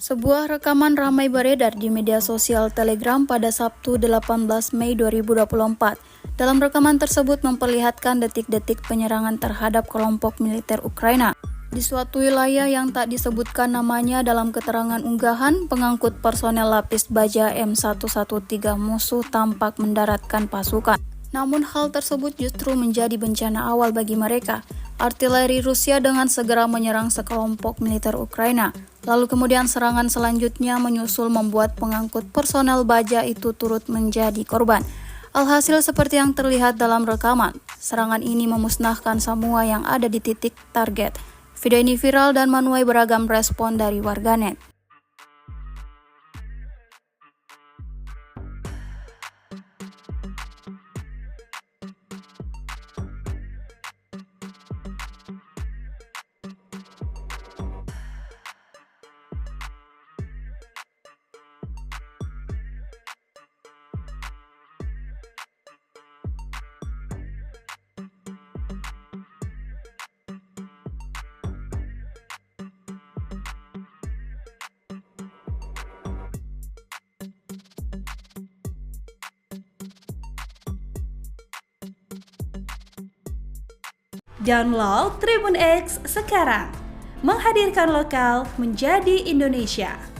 Sebuah rekaman ramai beredar di media sosial Telegram pada Sabtu 18 Mei 2024. Dalam rekaman tersebut memperlihatkan detik-detik penyerangan terhadap kelompok militer Ukraina. Di suatu wilayah yang tak disebutkan namanya dalam keterangan unggahan, pengangkut personel lapis baja M113 musuh tampak mendaratkan pasukan. Namun hal tersebut justru menjadi bencana awal bagi mereka. Artileri Rusia dengan segera menyerang sekelompok militer Ukraina. Lalu kemudian serangan selanjutnya menyusul membuat pengangkut personel baja itu turut menjadi korban. Alhasil seperti yang terlihat dalam rekaman, serangan ini memusnahkan semua yang ada di titik target. Video ini viral dan menuai beragam respon dari warganet. Download Tribun X sekarang, menghadirkan lokal menjadi Indonesia.